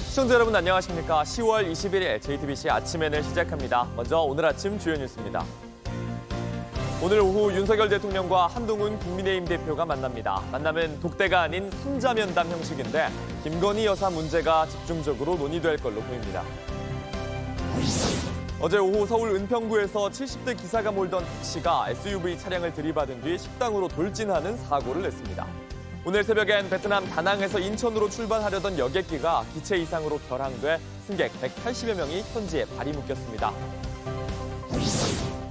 시청자 여러분 안녕하십니까? 10월 21일 JTBC 아침엔을 시작합니다. 먼저 오늘 아침 주요 뉴스입니다. 오늘 오후 윤석열 대통령과 한동훈 국민의힘 대표가 만납니다. 만남은 독대가 아닌 3자 면담 형식인데 김건희 여사 문제가 집중적으로 논의될 걸로 보입니다. 어제 오후 서울 은평구에서 70대 기사가 몰던 택시가 SUV 차량을 들이받은 뒤 식당으로 돌진하는 사고를 냈습니다. 오늘 새벽엔 베트남 다낭에서 인천으로 출발하려던 여객기가 기체 이상으로 결항돼 승객 180여 명이 현지에 발이 묶였습니다.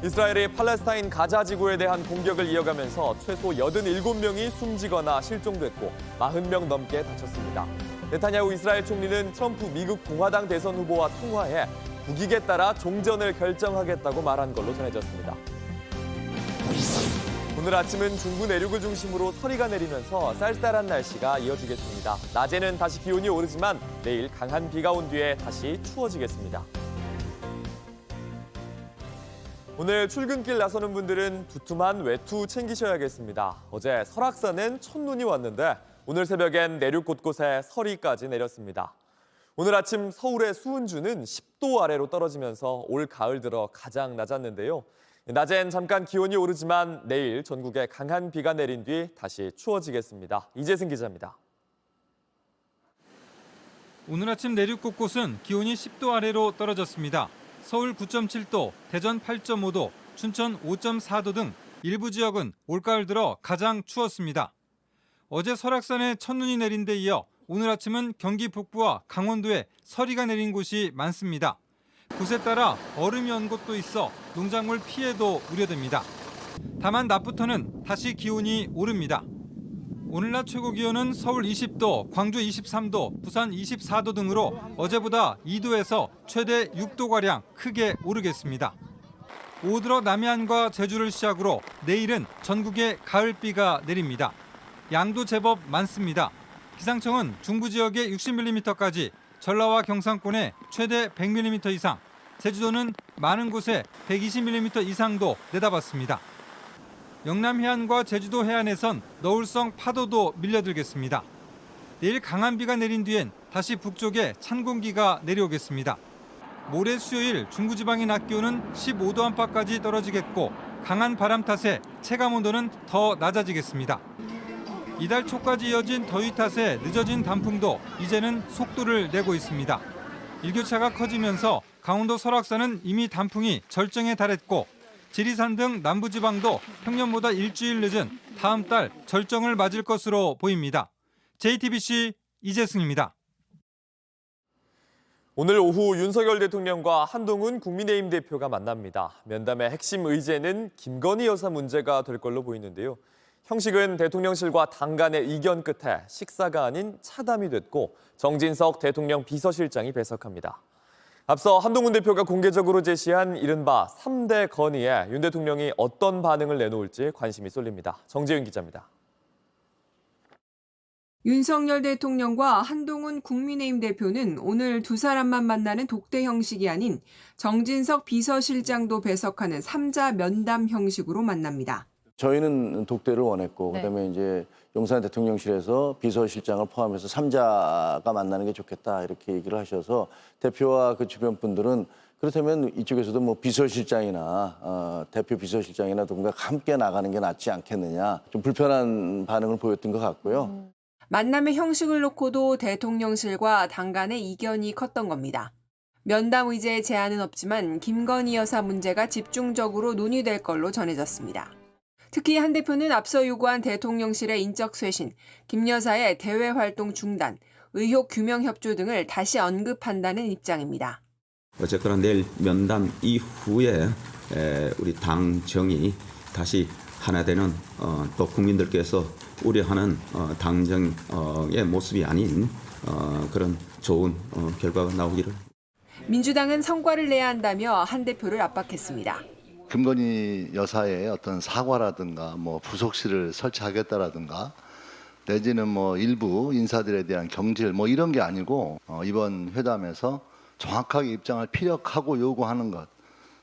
이스라엘이 팔레스타인 가자 지구에 대한 공격을 이어가면서 최소 87명이 숨지거나 실종됐고 40명 넘게 다쳤습니다. 네타냐후 이스라엘 총리는 트럼프 미국 공화당 대선 후보와 통화해 국익에 따라 종전을 결정하겠다고 말한 걸로 전해졌습니다. 오늘 아침은 중부 내륙을 중심으로 서리가 내리면서 쌀쌀한 날씨가 이어지겠습니다. 낮에는 다시 기온이 오르지만 내일 강한 비가 온 뒤에 다시 추워지겠습니다. 오늘 출근길 나서는 분들은 두툼한 외투 챙기셔야겠습니다. 어제 설악산엔 첫눈이 왔는데 오늘 새벽엔 내륙 곳곳에 서리까지 내렸습니다. 오늘 아침 서울의 수은주는 10도 아래로 떨어지면서 올 가을 들어 가장 낮았는데요. 낮엔 잠깐 기온이 오르지만 내일 전국에 강한 비가 내린 뒤 다시 추워지겠습니다. 이재승 기자입니다. 오늘 아침 내륙 곳곳은 기온이 10도 아래로 떨어졌습니다. 서울 9.7도, 대전 8.5도, 춘천 5.4도 등 일부 지역은 올가을 들어 가장 추웠습니다. 어제 설악산에 첫눈이 내린 데 이어 오늘 아침은 경기 북부와 강원도에 서리가 내린 곳이 많습니다. 곳에 따라 얼음이 온 곳도 있어 농작물 피해도 우려됩니다. 다만 낮부터는 다시 기온이 오릅니다. 오늘 낮 최고 기온은 서울 20도, 광주 23도, 부산 24도 등으로 어제보다 2도에서 최대 6도가량 크게 오르겠습니다. 오후 들어 남해안과 제주를 시작으로 내일은 전국에 가을비가 내립니다. 양도 제법 많습니다. 기상청은 중부 지역에 60mm까지, 전라와 경상권에 최대 100mm 이상, 제주도는 많은 곳에 120mm 이상도 내다봤습니다. 영남 해안과 제주도 해안에선 너울성 파도도 밀려들겠습니다. 내일 강한 비가 내린 뒤엔 다시 북쪽에 찬 공기가 내려오겠습니다. 모레 수요일 중부지방의 낮 기온은 15도 안팎까지 떨어지겠고 강한 바람 탓에 체감 온도는 더 낮아지겠습니다. 이달 초까지 이어진 더위 탓에 늦어진 단풍도 이제는 속도를 내고 있습니다. 일교차가 커지면서 강원도 설악산은 이미 단풍이 절정에 달했고 지리산 등 남부지방도 평년보다 일주일 늦은 다음 달 절정을 맞을 것으로 보입니다. JTBC 이재승입니다. 오늘 오후 윤석열 대통령과 한동훈 국민의힘 대표가 만납니다. 면담의 핵심 의제는 김건희 여사 문제가 될 걸로 보이는데요. 형식은 대통령실과 당 간의 이견 끝에 식사가 아닌 차담이 됐고 정진석 대통령 비서실장이 배석합니다. 앞서 한동훈 대표가 공개적으로 제시한 이른바 3대 건의에 윤 대통령이 어떤 반응을 내놓을지 관심이 쏠립니다. 정재윤 기자입니다. 윤석열 대통령과 한동훈 국민의힘 대표는 오늘 두 사람만 만나는 독대 형식이 아닌 정진석 비서실장도 배석하는 3자 면담 형식으로 만납니다. 저희는 독대를 원했고 그다음에 이제 용산 대통령실에서 비서실장을 포함해서 3자가 만나는 게 좋겠다 이렇게 얘기를 하셔서 대표와 그 주변 분들은 그렇다면 이쪽에서도 뭐 비서실장이나 대표 비서실장이나 누군가 함께 나가는 게 낫지 않겠느냐 좀 불편한 반응을 보였던 것 같고요. 만남의 형식을 놓고도 대통령실과 당 간의 이견이 컸던 겁니다. 면담 의제에 제한은 없지만 김건희 여사 문제가 집중적으로 논의될 걸로 전해졌습니다. 특히 한 대표는 앞서 요구한 대통령실의 인적 쇄신, 김 여사의 대외 활동 중단, 의혹 규명 협조 등을 다시 언급한다는 입장입니다. 어쨌거나 내일 면담 이후에 우리 당 정이 다시 하나 되는 또 국민들께서 우려하는 당정의 모습이 아닌 그런 좋은 결과가 나오기를. 민주당은 성과를 내야 한다며 한 대표를 압박했습니다. 김건희 여사의 어떤 사과라든가 뭐 부속실을 설치하겠다라든가 내지는 뭐 일부 인사들에 대한 경질 뭐 이런 게 아니고 이번 회담에서 정확하게 입장을 피력하고 요구하는 것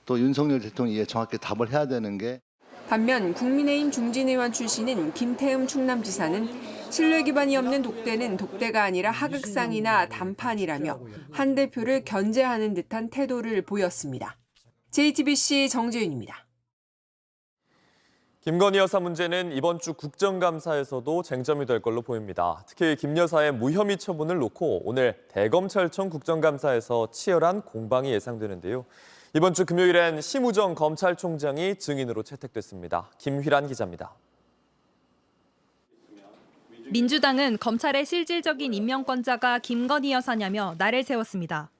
또 윤석열 대통령이 정확히 답을 해야 되는 게 반면 국민의힘 중진 의원 출신인 김태흠 충남지사는 신뢰 기반이 없는 독대는 독대가 아니라 하극상이나 담판이라며 한 대표를 견제하는 듯한 태도를 보였습니다. JTBC 정재윤입니다. 김건희 여사 문제는 이번 주 국정감사에서도 쟁점이 될 걸로 보입니다. 특히 김 여사의 무혐의 처분을 놓고 오늘 대검찰청 국정감사에서 치열한 공방이 예상되는데요. 이번 주 금요일엔 심우정 검찰총장이 증인으로 채택됐습니다. 김휘란 기자입니다. 민주당은 검찰의 실질적인 임명권자가 김건희 여사냐며 날을 세웠습니다.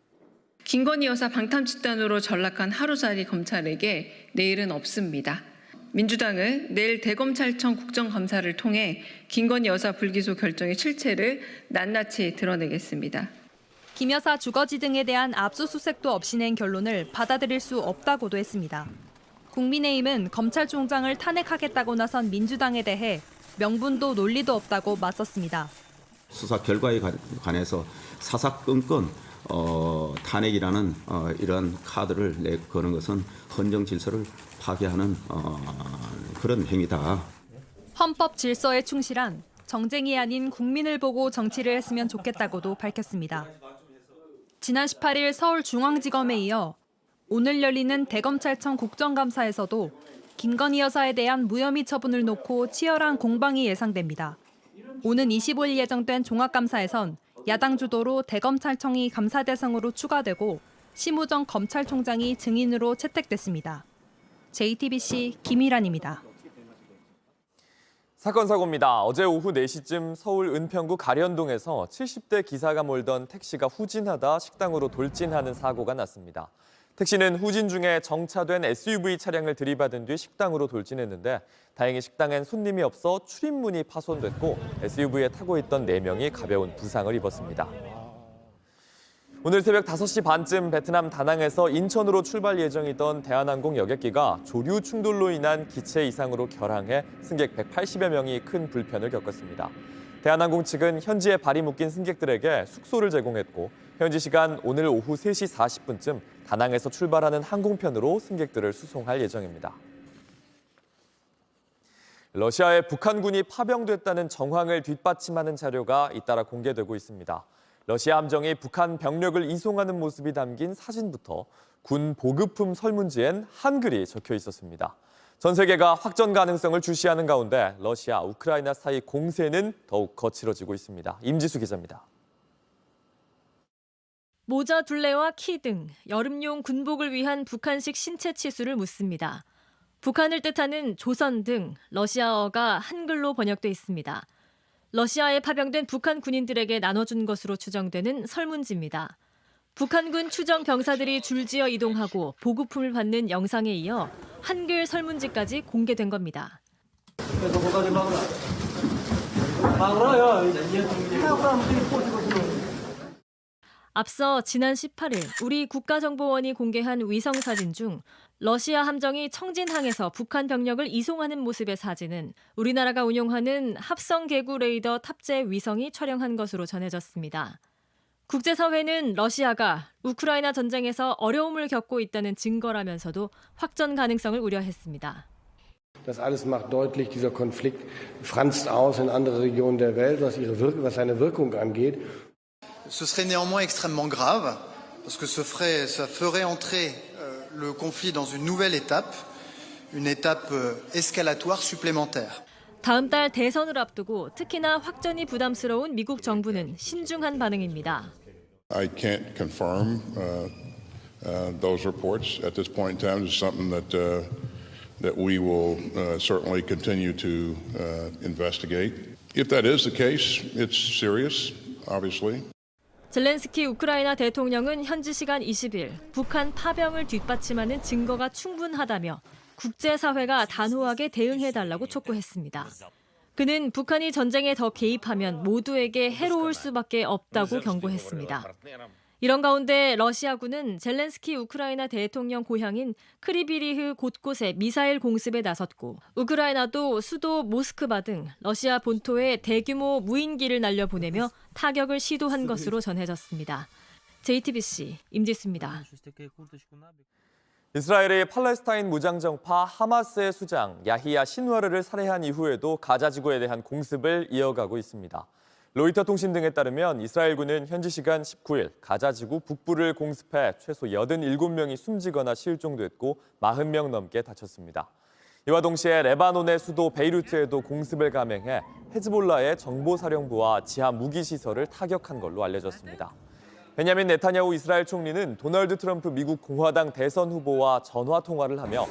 김건희 여사 방탄 집단으로 전락한 하루살이 검찰에게 내일은 없습니다. 민주당은 내일 대검찰청 국정감사를 통해 김건희 여사 불기소 결정의 실체를 낱낱이 드러내겠습니다. 김 여사 주거지 등에 대한 압수수색도 없이 낸 결론을 받아들일 수 없다고도 했습니다. 국민의힘은 검찰총장을 탄핵하겠다고 나선 민주당에 대해 명분도 논리도 없다고 맞섰습니다. 수사 결과에 관해서 사사건건 탄핵이라는 이러한 카드를 내거는 것은 헌정 질서를 파괴하는 그런 행위다. 헌법 질서에 충실한 정쟁이 아닌 국민을 보고 정치를 했으면 좋겠다고도 밝혔습니다. 지난 18일 서울중앙지검에 이어 오늘 열리는 대검찰청 국정감사에서도 김건희 여사에 대한 무혐의 처분을 놓고 치열한 공방이 예상됩니다. 오는 25일 예정된 종합감사에선 야당 주도로 대검찰청이 감사 대상으로 추가되고 심우정 검찰총장이 증인으로 채택됐습니다. JTBC 김희란입니다. 사건 사고입니다. 어제 오후 4시쯤 서울 은평구 가련동에서 70대 기사가 몰던 택시가 후진하다 식당으로 돌진하는 사고가 났습니다. 택시는 후진 중에 정차된 SUV 차량을 들이받은 뒤 식당으로 돌진했는데 다행히 식당엔 손님이 없어 출입문이 파손됐고 SUV에 타고 있던 4명이 가벼운 부상을 입었습니다. 오늘 새벽 5시 반쯤 베트남 다낭에서 인천으로 출발 예정이던 대한항공 여객기가 조류 충돌로 인한 기체 이상으로 결항해 승객 180여 명이 큰 불편을 겪었습니다. 대한항공 측은 현지에 발이 묶인 승객들에게 숙소를 제공했고 현지 시간 오늘 오후 3시 40분쯤 다낭에서 출발하는 항공편으로 승객들을 수송할 예정입니다. 러시아에 북한군이 파병됐다는 정황을 뒷받침하는 자료가 잇따라 공개되고 있습니다. 러시아 함정이 북한 병력을 이송하는 모습이 담긴 사진부터 군 보급품 설문지엔 한글이 적혀 있었습니다. 전 세계가 확전 가능성을 주시하는 가운데 러시아, 우크라이나 사이 공세는 더욱 거칠어지고 있습니다. 임지수 기자입니다. 모자 둘레와 키 등 여름용 군복을 위한 북한식 신체 치수를 묻습니다. 북한을 뜻하는 조선 등 러시아어가 한글로 번역돼 있습니다. 러시아에 파병된 북한 군인들에게 나눠준 것으로 추정되는 설문지입니다. 북한군 추정 병사들이 줄지어 이동하고 보급품을 받는 영상에 이어 한글 설문지까지 공개된 겁니다. 앞서 지난 18일 우리 국가정보원이 공개한 위성사진 중 러시아 함정이 청진항에서 북한 병력을 이송하는 모습의 사진은 우리나라가 운용하는 합성개구 레이더 탑재 위성이 촬영한 것으로 전해졌습니다. 국제사회는 러시아가 우크라이나 전쟁에서 어려움을 겪고 있다는 증거라면서도 확전 가능성을 우려했습니다. Das alles macht deutlich, dieser Konflikt franzt aus in andere Regionen der Welt, was seine Wirkung angeht. Ce serait néanmoins extrêmement grave, parce que ça ferait entrer le conflit dans une nouvelle étape escalatoire supplémentaire. 다음 달 대선을 앞두고 특히나 확전이 부담스러운 미국 정부는 신중한 반응입니다. I can't confirm those reports at this point in time. It's something that we will certainly continue to investigate. If that is the case, it's serious, obviously. 젤렌스키 우크라이나 대통령은 현지 시간 20일 북한 파병을 뒷받침하는 증거가 충분하다며 국제사회가 단호하게 대응해달라고 촉구했습니다. 그는 북한이 전쟁에 더 개입하면 모두에게 해로울 수밖에 없다고 경고했습니다. 이런 가운데 러시아군은 젤렌스키 우크라이나 대통령 고향인 크리비리흐 곳곳에 미사일 공습에 나섰고 우크라이나도 수도 모스크바 등 러시아 본토에 대규모 무인기를 날려보내며 타격을 시도한 것으로 전해졌습니다. JTBC 임지수입니다. 이스라엘이 팔레스타인 무장정파 하마스의 수장 야히야 신와르를 살해한 이후에도 가자 지구에 대한 공습을 이어가고 있습니다. 로이터 통신 등에 따르면 이스라엘군은 현지 시간 19일 가자 지구 북부를 공습해 최소 87명이 숨지거나 실종됐고 40명 넘게 다쳤습니다. 이와 동시에 레바논의 수도 베이루트에도 공습을 감행해 헤즈볼라의 정보사령부와 지하 무기시설을 타격한 걸로 알려졌습니다. 베냐민 네타냐후 이스라엘 총리는 도널드 트럼프 미국 공화당 대선 후보와 전화 통화를 하며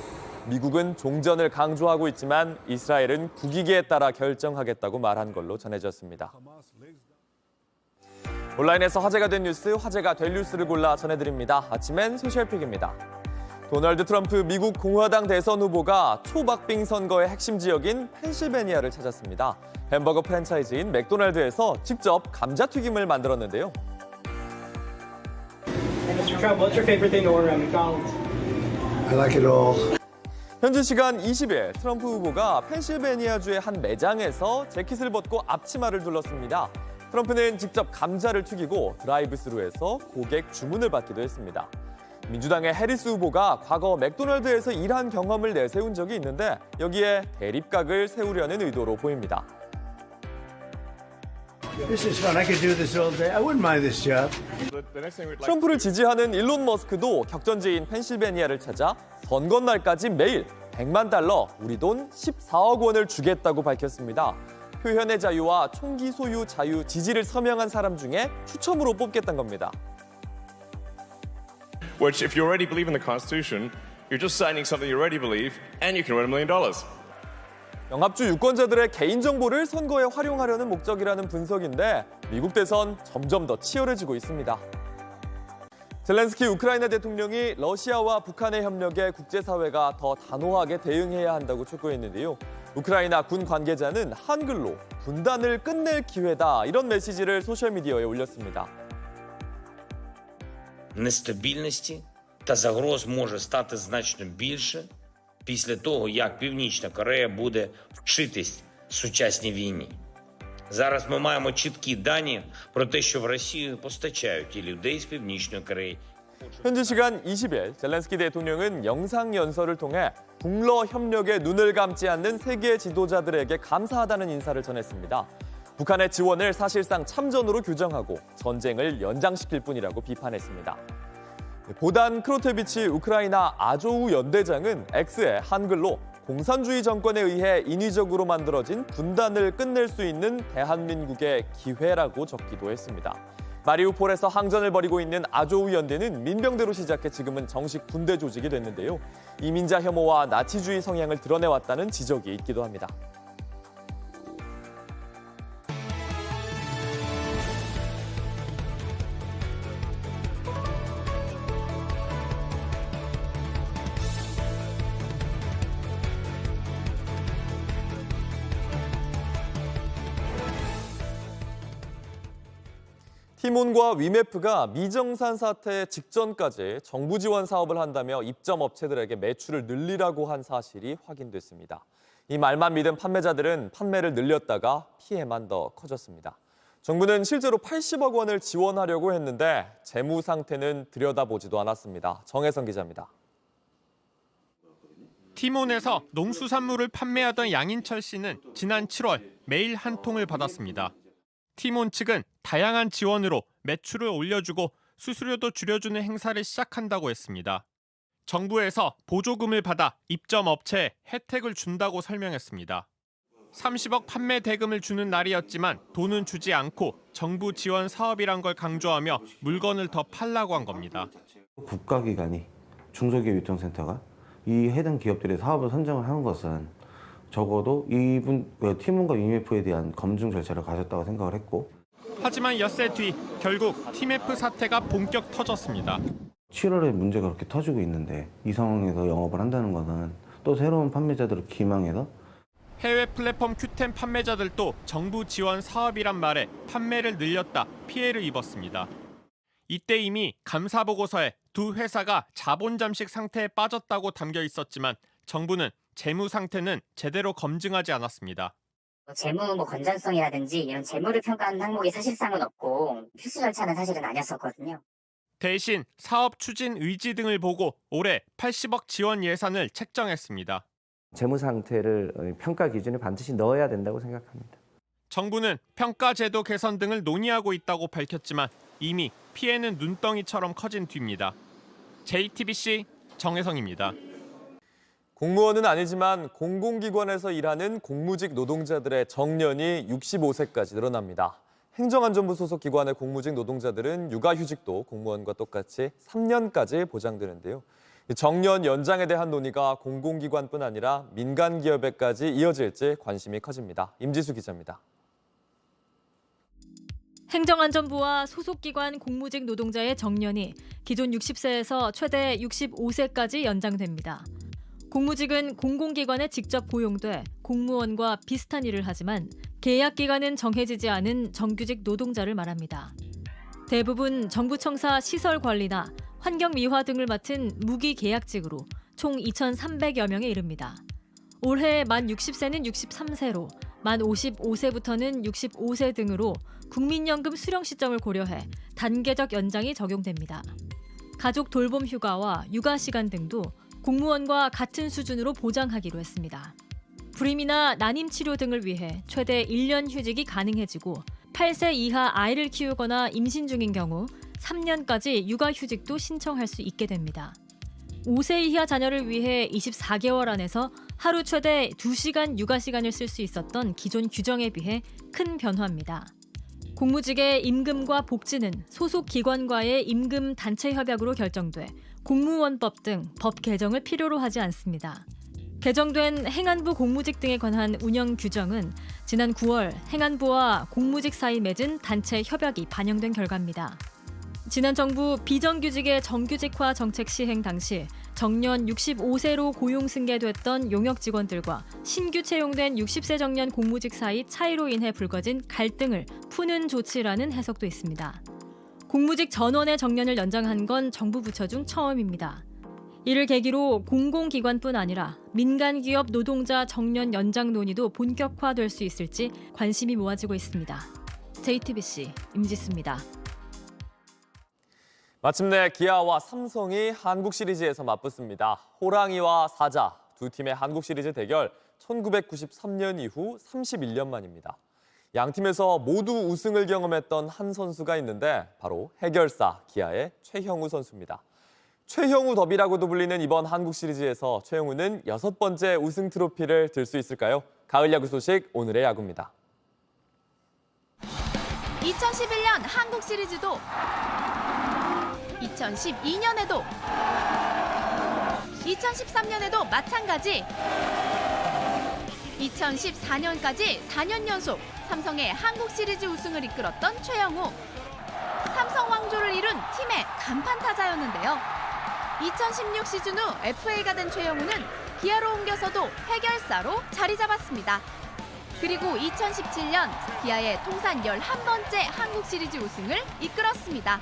미국은 종전을 강조하고 있지만 이스라엘은 국익에 따라 결정하겠다고 말한 걸로 전해졌습니다. 온라인에서 화제가 된 뉴스, 화제가 될 뉴스를 골라 전해드립니다. 아침엔 소셜픽입니다. 도널드 트럼프 미국 공화당 대선 후보가 초박빙 선거의 핵심 지역인 펜실베니아를 찾았습니다. 햄버거 프랜차이즈인 맥도날드에서 직접 감자튀김을 만들었는데요. Mr. Trump, what's your favorite thing to order at McDonald's? I like it all. 현지 시간 20일 트럼프 후보가 펜실베니아주의 한 매장에서 재킷을 벗고 앞치마를 둘렀습니다. 트럼프는 직접 감자를 튀기고 드라이브스루에서 고객 주문을 받기도 했습니다. 민주당의 해리스 후보가 과거 맥도날드에서 일한 경험을 내세운 적이 있는데 여기에 대립각을 세우려는 의도로 보입니다. This is fun. I could do this all day. I wouldn't mind this job. 트럼프를 지지하는 일론 머스크도 격전지인 펜실베니아를 찾아 선거 날까지 매일 100만 달러, 우리 돈 14억 원을 주겠다고 밝혔습니다. 표현의 자유와 총기 소유 자유 지지를 서명한 사람 중에 추첨으로 뽑겠다는 겁니다. Which, if you already believe in the Constitution, you're just signing something you already believe, and you can win $1 million. 영합주 유권자들의 개인정보를 선거에 활용하려는 목적이라는 분석인데 미국 대선 점점 더 치열해지고 있습니다. 젤렌스키 우크라이나 대통령이 러시아와 북한의 협력에 국제사회가 더 단호하게 대응해야 한다고 촉구했는데요. 우크라이나 군 관계자는 한글로 분단을 끝낼 기회다 이런 메시지를 소셜미디어에 올렸습니다. Нестабільності та загроз може стати значно більше після того, як Північна Корея буде вчитись сучасній війні. Зараз ми маємо чіткі дані про те, що в Росію постачають і людей з Північної Кореї. 현지 시간 20일 젤렌스키 대통령은 영상연설을 통해 북러 협력에 눈을 감지 않는 세계 지도자들에게 감사하다는 인사를 전했습니다. 북한의 지원을 사실상 참전으로 규정하고 전쟁을 연장시킬 뿐이라고 비판했습니다. 보단 크로테비치 우크라이나 아조우 연대장은 X에 한글로 공산주의 정권에 의해 인위적으로 만들어진 분단을 끝낼 수 있는 대한민국의 기회라고 적기도 했습니다. 마리우폴에서 항전을 벌이고 있는 아조우 연대는 민병대로 시작해 지금은 정식 군대 조직이 됐는데요. 이민자 혐오와 나치주의 성향을 드러내왔다는 지적이 있기도 합니다. 티몬과 위메프가 미정산 사태 직전까지 정부 지원 사업을 한다며 입점 업체들에게 매출을 늘리라고 한 사실이 확인됐습니다. 이 말만 믿은 판매자들은 판매를 늘렸다가 피해만 더 커졌습니다. 정부는 실제로 80억 원을 지원하려고 했는데 재무 상태는 들여다보지도 않았습니다. 정혜성 기자입니다. 티몬에서 농수산물을 판매하던 양인철 씨는 지난 7월 매일 한 통을 받았습니다. 티몬 측은 다양한 지원으로 매출을 올려주고 수수료도 줄여주는 행사를 시작한다고 했습니다. 정부에서 보조금을 받아 입점 업체에 혜택을 준다고 설명했습니다. 30억 판매 대금을 주는 날이었지만 돈은 주지 않고 정부 지원 사업이란 걸 강조하며 물건을 더 팔라고 한 겁니다. 국가기관이 중소기업 유통센터가 이 해당 기업들의 사업을 선정을 하는 것은 적어도 티몬과 위메프에 대한 검증 절차를 가졌다고 생각을 했고 하지만 엿새 뒤 결국 티메프 사태가 본격 터졌습니다. 7월에 문제가 그렇게 터지고 있는데 이 상황에서 영업을 한다는 것은 또 새로운 판매자들을 기망해서 해외 플랫폼 큐템 판매자들도 정부 지원 사업이란 말에 판매를 늘렸다 피해를 입었습니다. 이때 이미 감사 보고서에 두 회사가 자본 잠식 상태에 빠졌다고 담겨 있었지만 정부는 재무 상태는 제대로 검증하지 않았습니다. 재무 건전성이라든지 이런 재무를 평가하는 항목이 사실상은 없고 필수 절차는 사실은 아니었었거든요. 대신 사업 추진 의지 등을 보고 올해 80억 지원 예산을 책정했습니다. 재무 상태를 평가 기준에 반드시 넣어야 된다고 생각합니다. 정부는 평가 제도 개선 등을 논의하고 있다고 밝혔지만 이미 피해는 눈덩이처럼 커진 뒤입니다. JTBC 정혜성입니다. 공무원은 아니지만 공공기관에서 일하는 공무직 노동자들의 정년이 65세까지 늘어납니다. 행정안전부 소속 기관의 공무직 노동자들은 육아휴직도 공무원과 똑같이 3년까지 보장되는데요. 정년 연장에 대한 논의가 공공기관뿐 아니라 민간 기업에까지 이어질지 관심이 커집니다. 임지수 기자입니다. 행정안전부와 소속기관 공무직 노동자의 정년이 기존 60세에서 최대 65세까지 연장됩니다. 공무직은 공공기관에 직접 고용돼 공무원과 비슷한 일을 하지만 계약기간은 정해지지 않은 정규직 노동자를 말합니다. 대부분 정부청사 시설관리나 환경미화 등을 맡은 무기계약직으로 총 2,300여 명에 이릅니다. 올해 만 60세는 63세로, 만 55세부터는 65세 등으로 국민연금 수령 시점을 고려해 단계적 연장이 적용됩니다. 가족 돌봄 휴가와 육아 시간 등도 공무원과 같은 수준으로 보장하기로 했습니다. 불임이나 난임 치료 등을 위해 최대 1년 휴직이 가능해지고 8세 이하 아이를 키우거나 임신 중인 경우 3년까지 육아휴직도 신청할 수 있게 됩니다. 5세 이하 자녀를 위해 24개월 안에서 하루 최대 2시간 육아 시간을 쓸 수 있었던 기존 규정에 비해 큰 변화입니다. 공무직의 임금과 복지는 소속 기관과의 임금 단체 협약으로 결정돼 공무원법 등 법 개정을 필요로 하지 않습니다. 개정된 행안부 공무직 등에 관한 운영 규정은 지난 9월 행안부와 공무직 사이 맺은 단체 협약이 반영된 결과입니다. 지난 정부 비정규직의 정규직화 정책 시행 당시 정년 65세로 고용 승계됐던 용역 직원들과 신규 채용된 60세 정년 공무직 사이 차이로 인해 불거진 갈등을 푸는 조치라는 해석도 있습니다. 공무직 전원의 정년을 연장한 건 정부 부처 중 처음입니다. 이를 계기로 공공기관뿐 아니라 민간기업 노동자 정년 연장 논의도 본격화될 수 있을지 관심이 모아지고 있습니다. JTBC 임지수입니다. 마침내 기아와 삼성이 한국 시리즈에서 맞붙습니다. 호랑이와 사자, 두 팀의 한국 시리즈 대결 1993년 이후 31년 만입니다. 양 팀에서 모두 우승을 경험했던 한 선수가 있는데 바로 해결사 기아의 최형우 선수입니다. 최형우 더비라고도 불리는 이번 한국 시리즈에서 최형우는 6번째 우승 트로피를 들 수 있을까요? 가을 야구 소식 오늘의 야구입니다. 2011년 한국 시리즈도 2012년에도 2013년에도 마찬가지 2014년까지 4년 연속 삼성의 한국 시리즈 우승을 이끌었던 최형우. 삼성 왕조를 이룬 팀의 간판 타자였는데요. 2016 시즌 후 FA가 된 최형우는 기아로 옮겨서도 해결사로 자리 잡았습니다. 그리고 2017년 기아의 통산 11번째 한국 시리즈 우승을 이끌었습니다.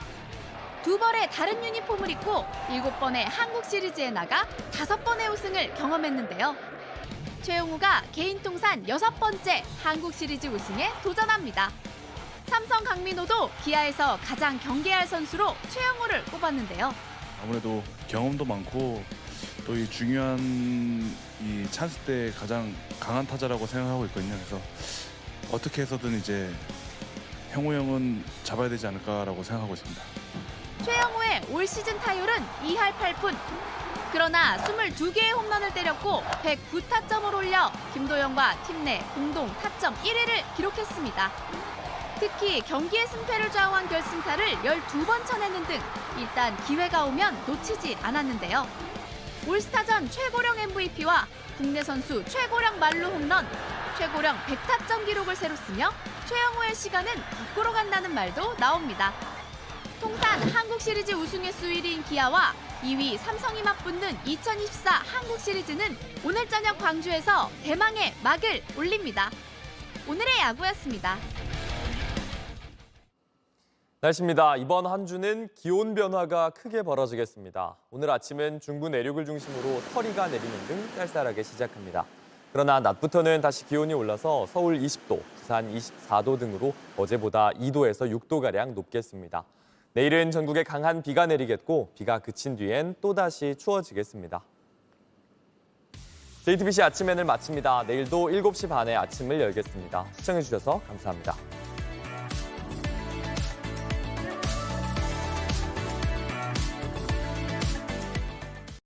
2벌의 다른 유니폼을 입고 7번의 한국 시리즈에 나가 5번의 우승을 경험했는데요. 최용우가 개인 통산 6번째 한국 시리즈 우승에 도전합니다. 삼성 강민호도 기아에서 가장 경계할 선수로 최용우를 꼽았는데요. 아무래도 경험도 많고 또 이 중요한 이 찬스 때 가장 강한 타자라고 생각하고 있거든요. 그래서 어떻게 해서든 이제 형우 형은 잡아야 되지 않을까라고 생각하고 있습니다. 최영우의 올 시즌 타율은 2할 8푼. 그러나 22개의 홈런을 때렸고 109타점을 올려 김도영과 팀 내 공동 타점 1위를 기록했습니다. 특히 경기의 승패를 좌우한 결승타를 12번 쳐내는 등 일단 기회가 오면 놓치지 않았는데요. 올스타전 최고령 MVP와 국내 선수 최고령 만루 홈런, 최고령 100타점 기록을 새로 쓰며 최영우의 시간은 거꾸로 간다는 말도 나옵니다. 통산 한국 시리즈 우승 횟수 1위인 기아와 2위 삼성이 맞붙는 2024 한국 시리즈는 오늘 저녁 광주에서 대망의 막을 올립니다. 오늘의 야구였습니다. 날씨입니다. 이번 한 주는 기온 변화가 크게 벌어지겠습니다. 오늘 아침은 중부 내륙을 중심으로 서리가 내리는 등 쌀쌀하게 시작합니다. 그러나 낮부터는 다시 기온이 올라서 서울 20도, 부산 24도 등으로 어제보다 2도에서 6도가량 높겠습니다. 내일은 전국에 강한 비가 내리겠고 비가 그친 뒤엔 또다시 추워지겠습니다. JTBC 아침엔을 마칩니다. 내일도 7시 반에 아침을 열겠습니다. 시청해주셔서 감사합니다.